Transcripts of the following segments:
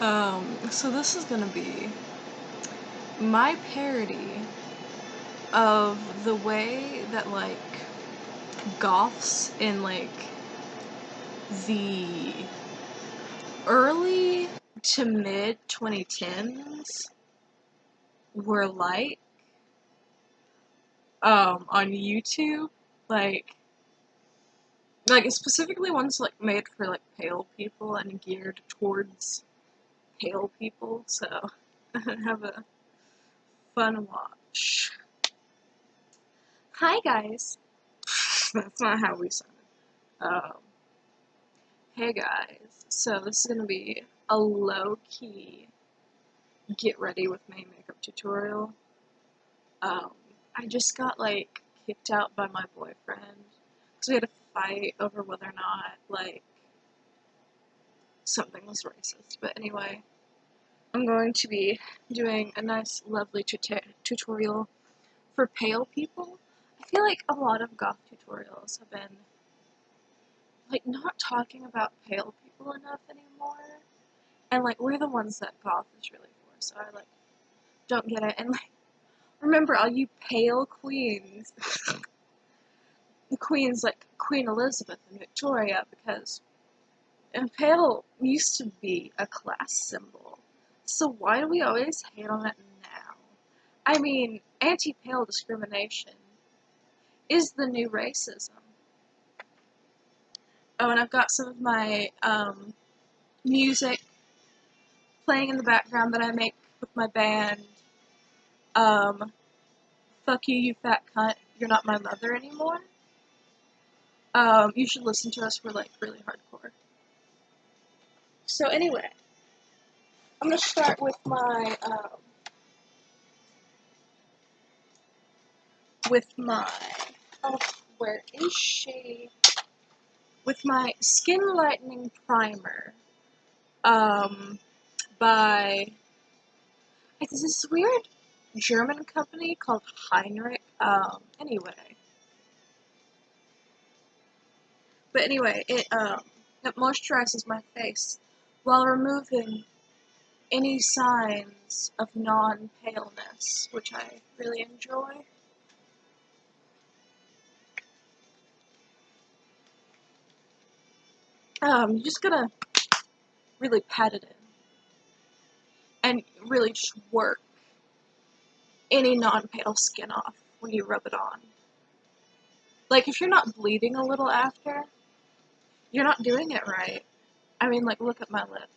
So this is gonna be my parody of the way that, like, goths in, like, the early to mid 2010s were on YouTube, like specifically ones, like, made for, like, pale people and geared towards pale people, so have a fun watch. Hi guys. That's not how we sounded. Um, hey guys. So this is gonna be a low-key get ready with my makeup tutorial. I just got, like, kicked out by my boyfriend because we had a fight over whether or not, like, something was racist. But anyway, I'm going to be doing a nice, lovely tutorial for pale people. I feel like a lot of goth tutorials have been, like, not talking about pale people enough anymore. And, like, we're the ones that goth is really for, so I, like, don't get it. And, like, remember, all you pale queens, the queens like Queen Elizabeth and Victoria, because pale used to be a class symbol. So why do we always hate on it now? I mean, anti-pale discrimination is the new racism. Oh, and I've got some of my music playing in the background that I make with my band. Fuck you, you fat cunt, you're not my mother anymore. You should listen to us, we're, like, really hardcore. So anyway, I'm gonna start with my, oh, where is she? With my Skin Lightening Primer, by, it's this weird German company called Heinrich, anyway. But anyway, it moisturizes my face while removing any signs of non-paleness, which I really enjoy. You just gotta really pat it in. And really just work any non-pale skin off when you rub it on. Like, if you're not bleeding a little after, you're not doing it right. I mean, like, look at my lip.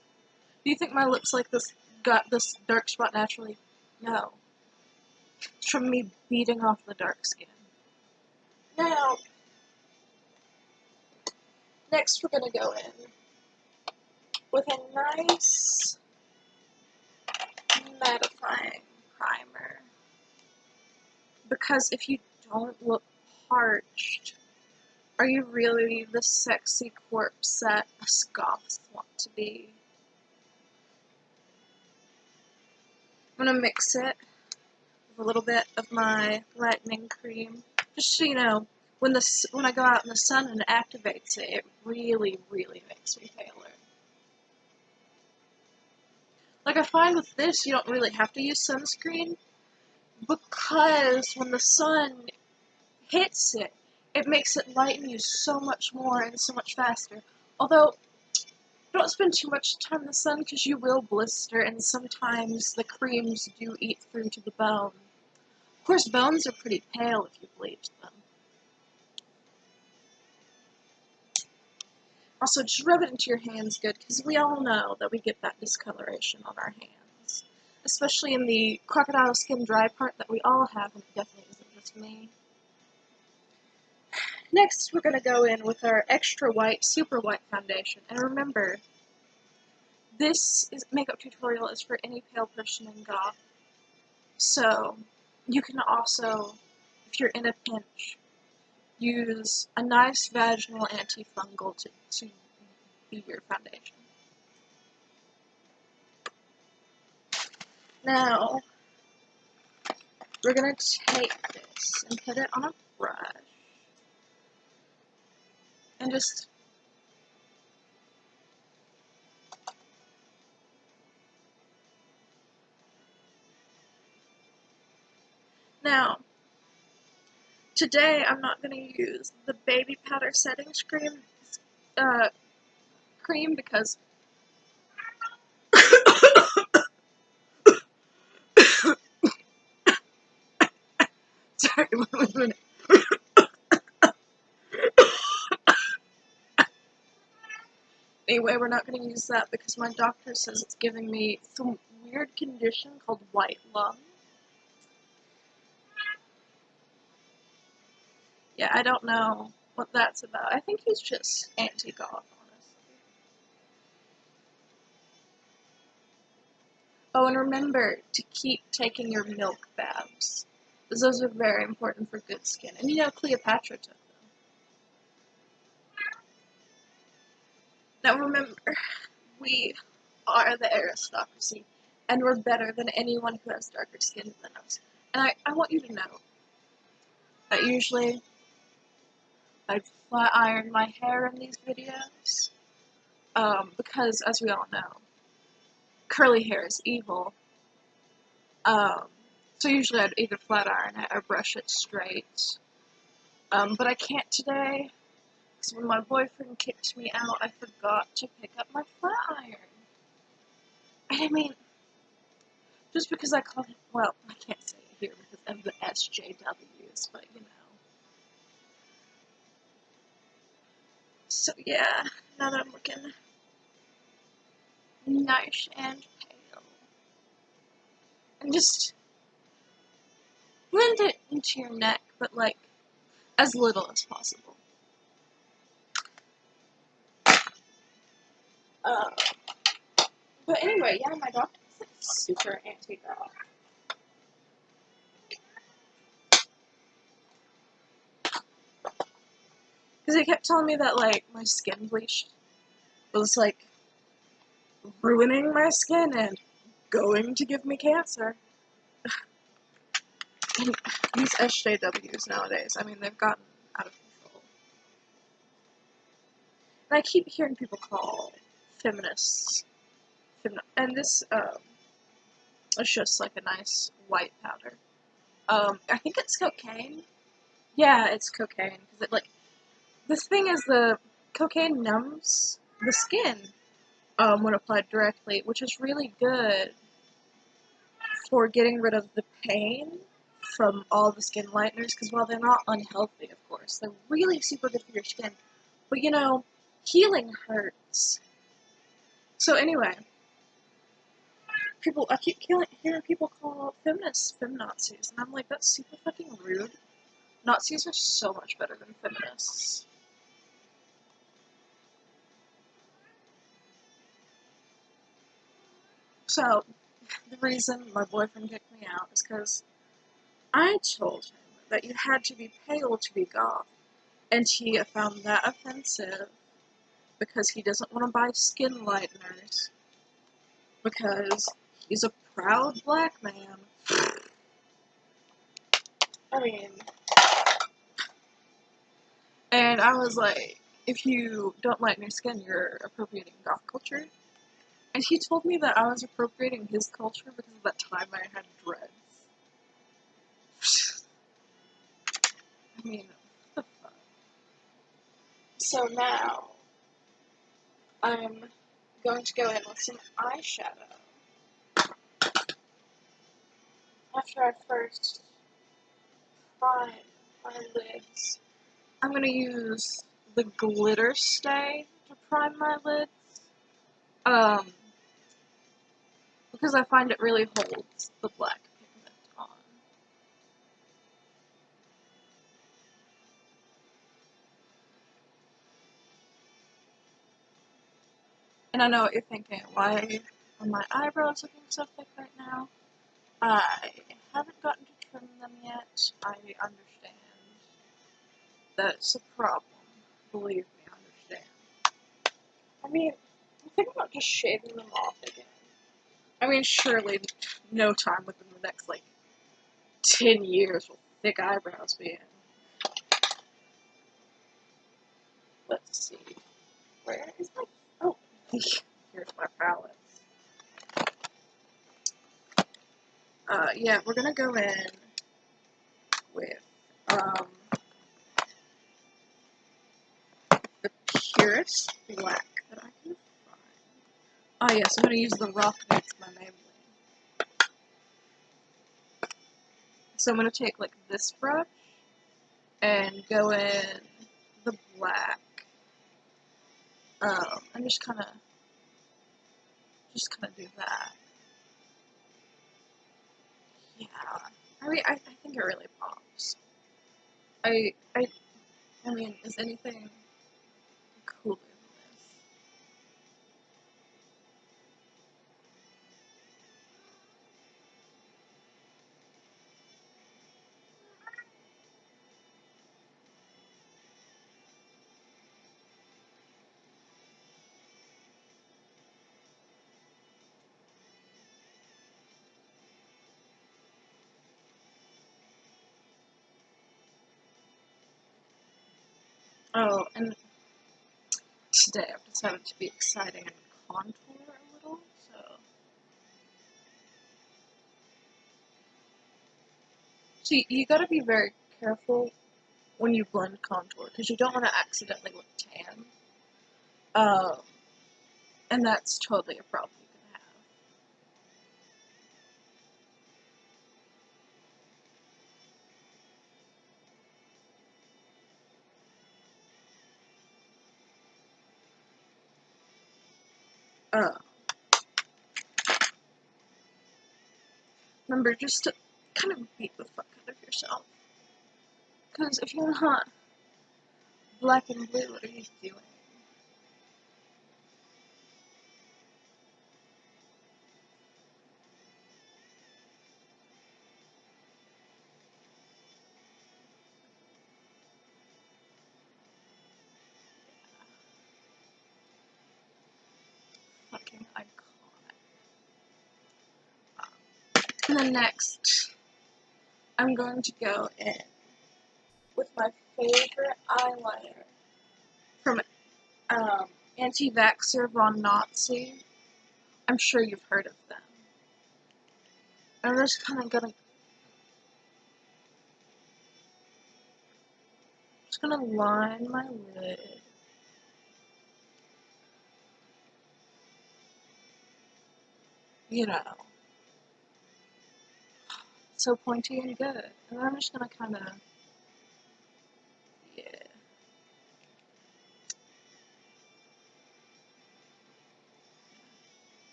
Do you think my lips like this got this dark spot naturally? No. It's from me beating off the dark skin. Now, next we're gonna go in with a nice mattifying primer. Because if you don't look parched, are you really the sexy corpse that us goths want to be? I'm gonna mix it with a little bit of my lightening cream, just so you know, when I go out in the sun and it activates it, it really, really makes me paler. Like, I find with this, you don't really have to use sunscreen, because when the sun hits it, it makes it lighten you so much more and so much faster. Although, don't spend too much time in the sun because you will blister, and sometimes the creams do eat through to the bone. Of course, bones are pretty pale if you bleach them. Also, just rub it into your hands good, because we all know that we get that discoloration on our hands. Especially in the crocodile skin dry part that we all have, and it definitely isn't just me. Next, we're going to go in with our extra white, super white foundation. And remember, this makeup tutorial is for any pale person in goth. So, you can also, if you're in a pinch, use a nice vaginal antifungal to be your foundation. Now, we're going to take this and put it on a brush and just Now, today I'm not going to use the baby powder setting cream because sorry, one minute. Anyway, we're not going to use that because my doctor says it's giving me some weird condition called white lung. Yeah, I don't know what that's about. I think he's just anti-goth, honestly. Oh, and remember to keep taking your milk baths, because those are very important for good skin. And you know, Cleopatra took them. Now remember, we are the aristocracy, and we're better than anyone who has darker skin than us. And I want you to know that usually I flat iron my hair in these videos, because as we all know, curly hair is evil. So usually I'd either flat iron it or brush it straight. But I can't today, because when my boyfriend kicked me out, I forgot to pick up my flat iron. And I mean, just because I called it, well, I can't say it here because of the SJWs, but you know. So yeah, now that I'm looking nice and pale. And just blend it into your neck, but like, as little as possible. Uh, but anyway, yeah, my doctor is like super anti-goth. Because he kept telling me that, like, my skin bleach was, like, ruining my skin and going to give me cancer. And these SJWs nowadays, I mean, they've gotten out of control. And I keep hearing people call feminists and this, is just, like, a nice white powder. I think it's cocaine. Yeah, it's cocaine. Because it, like, this thing is the cocaine numbs the skin, when applied directly, which is really good for getting rid of the pain from all the skin lighteners, because while they're not unhealthy, of course, they're really super good for your skin. But you know, healing hurts. So anyway, I keep hearing people call feminists feminazis, and I'm like, that's super fucking rude. Nazis are so much better than feminists. So, the reason my boyfriend kicked me out is because I told him that you had to be pale to be goth, and he found that offensive because he doesn't want to buy skin lighteners because he's a proud black man. I mean, and I was like, if you don't lighten your skin, you're appropriating goth culture. And he told me that I was appropriating his culture because of that time I had dreads. I mean, what the fuck? So now, I'm going to go in with some eyeshadow. After I first prime my lids, I'm going to use the glitter stay to prime my lids. Because I find it really holds the black pigment on. And I know what you're thinking, why are my eyebrows looking so thick right now? I haven't gotten to trim them yet. I understand that it's a problem. Believe me, I understand. I mean, I'm thinking about just shaving them off again. I mean, surely no time within the next, like, 10 years will thick eyebrows be in. Let's see. Where is my... Oh, here's my palette. Yeah, we're gonna go in Oh yes, I'm gonna use the rock next to my Maybelline. So I'm gonna take like this brush and go in the black, and just kind of do that. Yeah, I mean, I think it really pops. I mean, is anything cooler than this? Oh, and today I've decided to be exciting and contour a little, so you gotta be very careful when you blend contour, because you don't want to accidentally look tan. Um, and that's totally a problem you can have. Remember, just to kind of beat the fuck out of yourself. Because if you're not black and blue, what are you doing? Fucking iconic. And then next, I'm going to go in with my favorite eyeliner from Anti-Vaxxer Von Nazi. I'm sure you've heard of them. I'm just kind of gonna line my lid. You know, so pointy and good. And I'm just gonna kind of, yeah.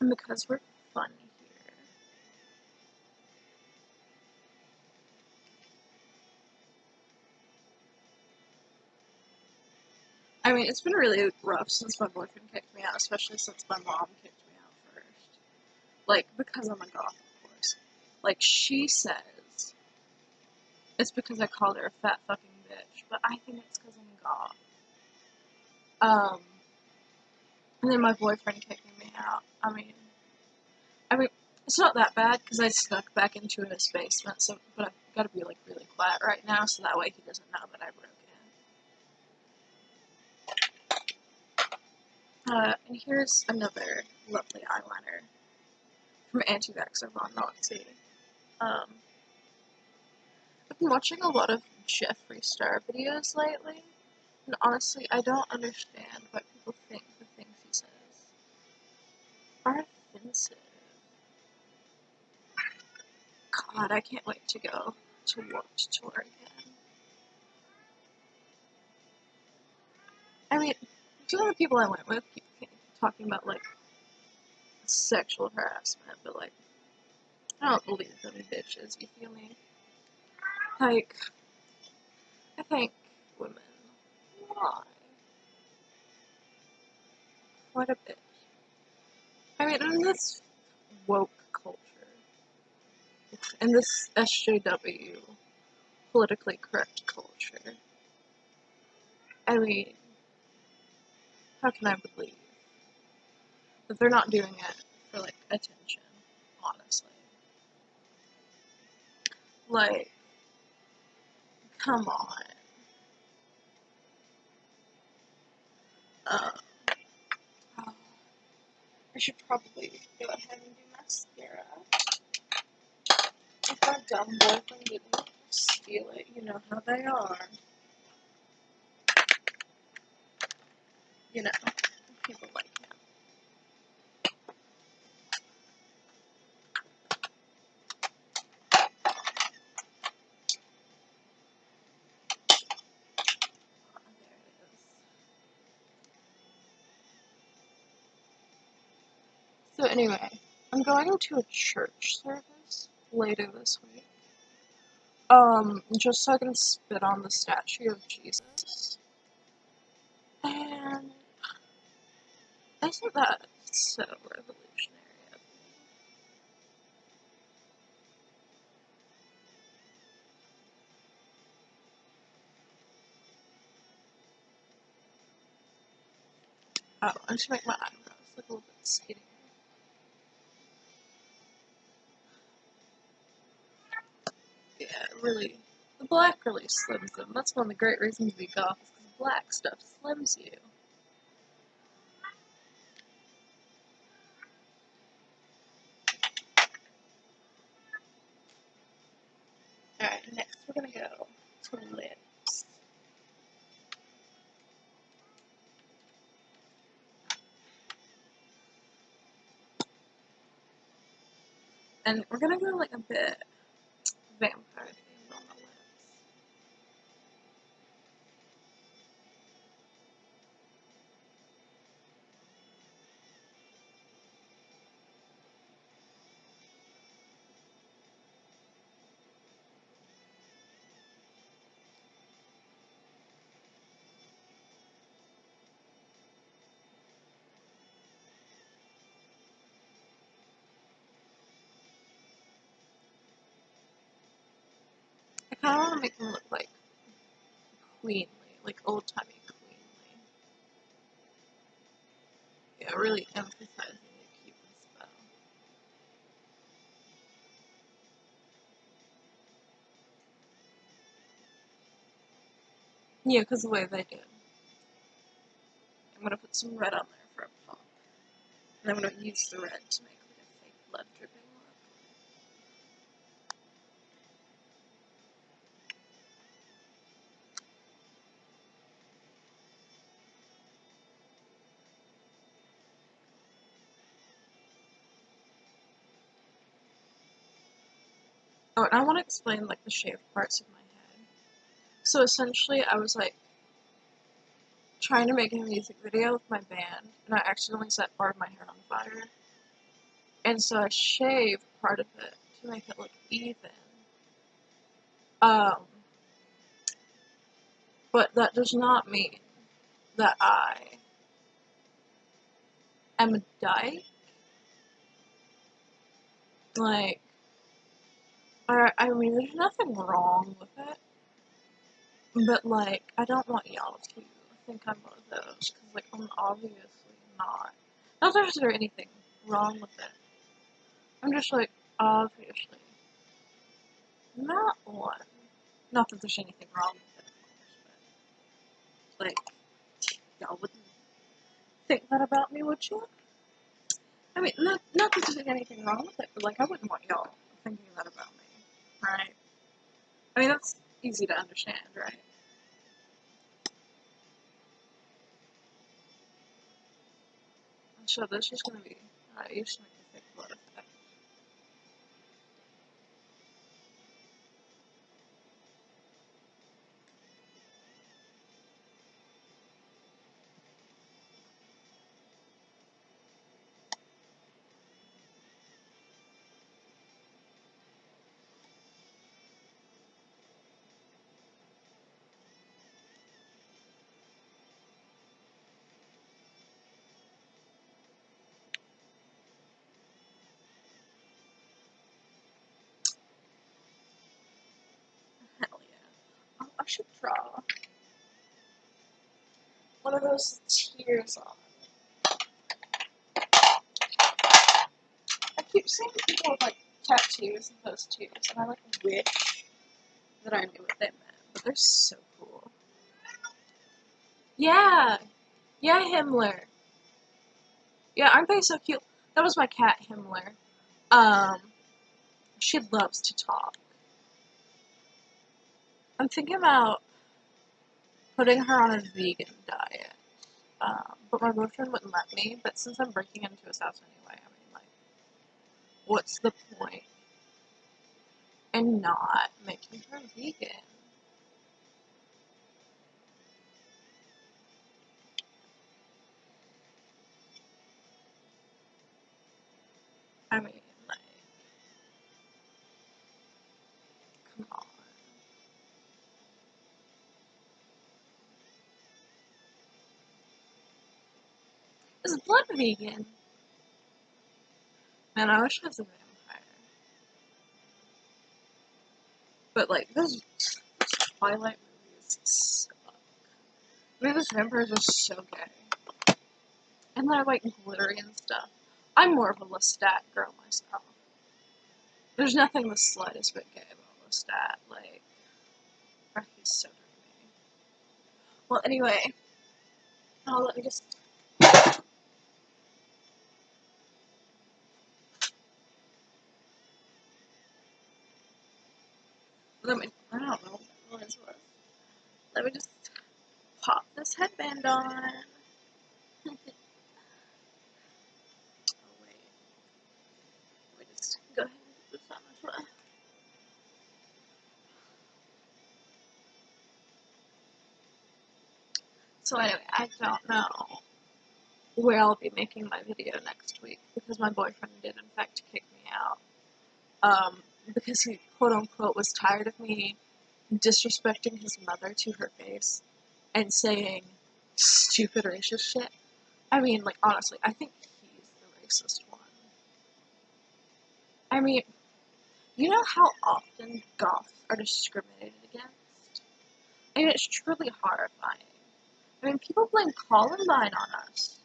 And because we're funny here, I mean, it's been really rough since my boyfriend kicked me out, especially since my mom kicked me out first. Like, because I'm a goth, of course. Like, she says it's because I called her a fat fucking bitch, but I think it's because I'm goth. And then my boyfriend kicking me out. I mean, it's not that bad because I snuck back into his basement. So, but I've got to be like really quiet right now, so that way he doesn't know that I broke in. And here's another lovely eyeliner from Anti-Vaxxer Von Nazi. Um, I've been watching a lot of Jeffree Star videos lately, and honestly, I don't understand why people think the things he says are offensive. God, I can't wait to go to Warped Tour again. I mean, some of the people I went with keep talking about, like, sexual harassment, but, like, I don't believe them bitches, you feel me? Like, I think women lie quite a bit. I mean, in this woke culture, in this SJW, politically correct culture, I mean, how can I believe that they're not doing it for, like, attention, honestly? Like, come on. Uh, oh, I should probably go ahead and do mascara. If my dumb boyfriend didn't steal it, you know how they are. You know, people like him. So anyway, I'm going to a church service later this week. Just so I can spit on the statue of Jesus. And isn't that so revolutionary of me? Oh, I should make my eyebrows look a little bit skinnier. Yeah, really. The black really slims them. That's one of the great reasons to be goth, is because black stuff slims you. Alright, next we're gonna go to lips. And we're gonna go like a bit vampire themed on the lips. I kinda wanna make them look like queenly, like old-timey queenly. Yeah, really emphasizing the Cupid spell. Yeah, because the way they did. I'm gonna put some red on there for a pop. And I'm gonna use the red to make like a fake blood dripping look. Oh, and I want to explain like the shaved parts of my head. So essentially, I was like trying to make a music video with my band, and I accidentally set part of my hair on fire. And so I shaved part of it to make it look even. Um, but that does not mean that I am a dyke. Like, I mean, there's nothing wrong with it. But, like, I don't want y'all to think I'm one of those, because, like, I'm obviously not. Not that there's anything wrong with it. I'm just, like, obviously not one. Not that there's anything wrong with it, of course, but, like, y'all wouldn't think that about me, would you? I mean, not that there's anything wrong with it, but, like, I wouldn't want y'all thinking that about me, right? I mean, that's easy to understand, right? So this is gonna be, I used to make a fake blood effect. Hell yeah. Oh, I should draw one of those tears on. I keep seeing people with like tattoos of those tears, and I like wish that I knew what they meant, but they're so cool. Yeah! Yeah, Himmler! Yeah, aren't they so cute? That was my cat, Himmler. She loves to talk. I'm thinking about putting her on a vegan diet. But my boyfriend wouldn't let me, but since I'm breaking into his house anyway, I mean, like, what's the point in not making her vegan? I mean, like, come on. Is blood vegan? Man, I wish I was a vampire. But, like, those Twilight movies suck. I mean, those vampires are so gay. And they're, like, glittery and stuff. I'm more of a Lestat girl myself. There's nothing the slightest bit gay about Lestat. Like, oh, he's so dirty. Well, anyway, let me just. I don't know what this was. Let me just pop this headband on. Oh, wait. Let me just go ahead and put this on this way. So anyway, I don't know where I'll be making my video next week because my boyfriend did in fact kick me out. Because he quote unquote was tired of me disrespecting his mother to her face and saying stupid racist shit. I mean, like, honestly, I think he's the racist one. I mean, you know how often Goths are discriminated against? I mean, it's truly horrifying. I mean, people blame Columbine on us.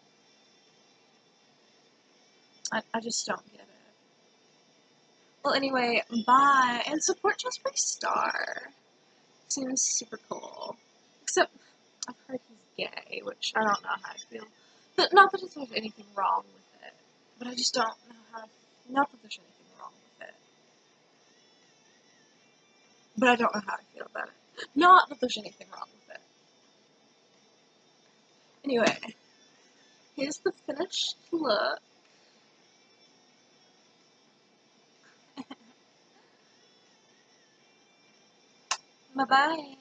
I just don't get it. Well, anyway, bye, and support Just My Star. Seems super cool. Except, I've heard he's gay, which I don't know how I feel. But not that there's anything wrong with it, but I just don't know how. Not that there's anything wrong with it, but I don't know how I feel about it. Not that there's anything wrong with it. Anyway, here's the finished look. Bye bye.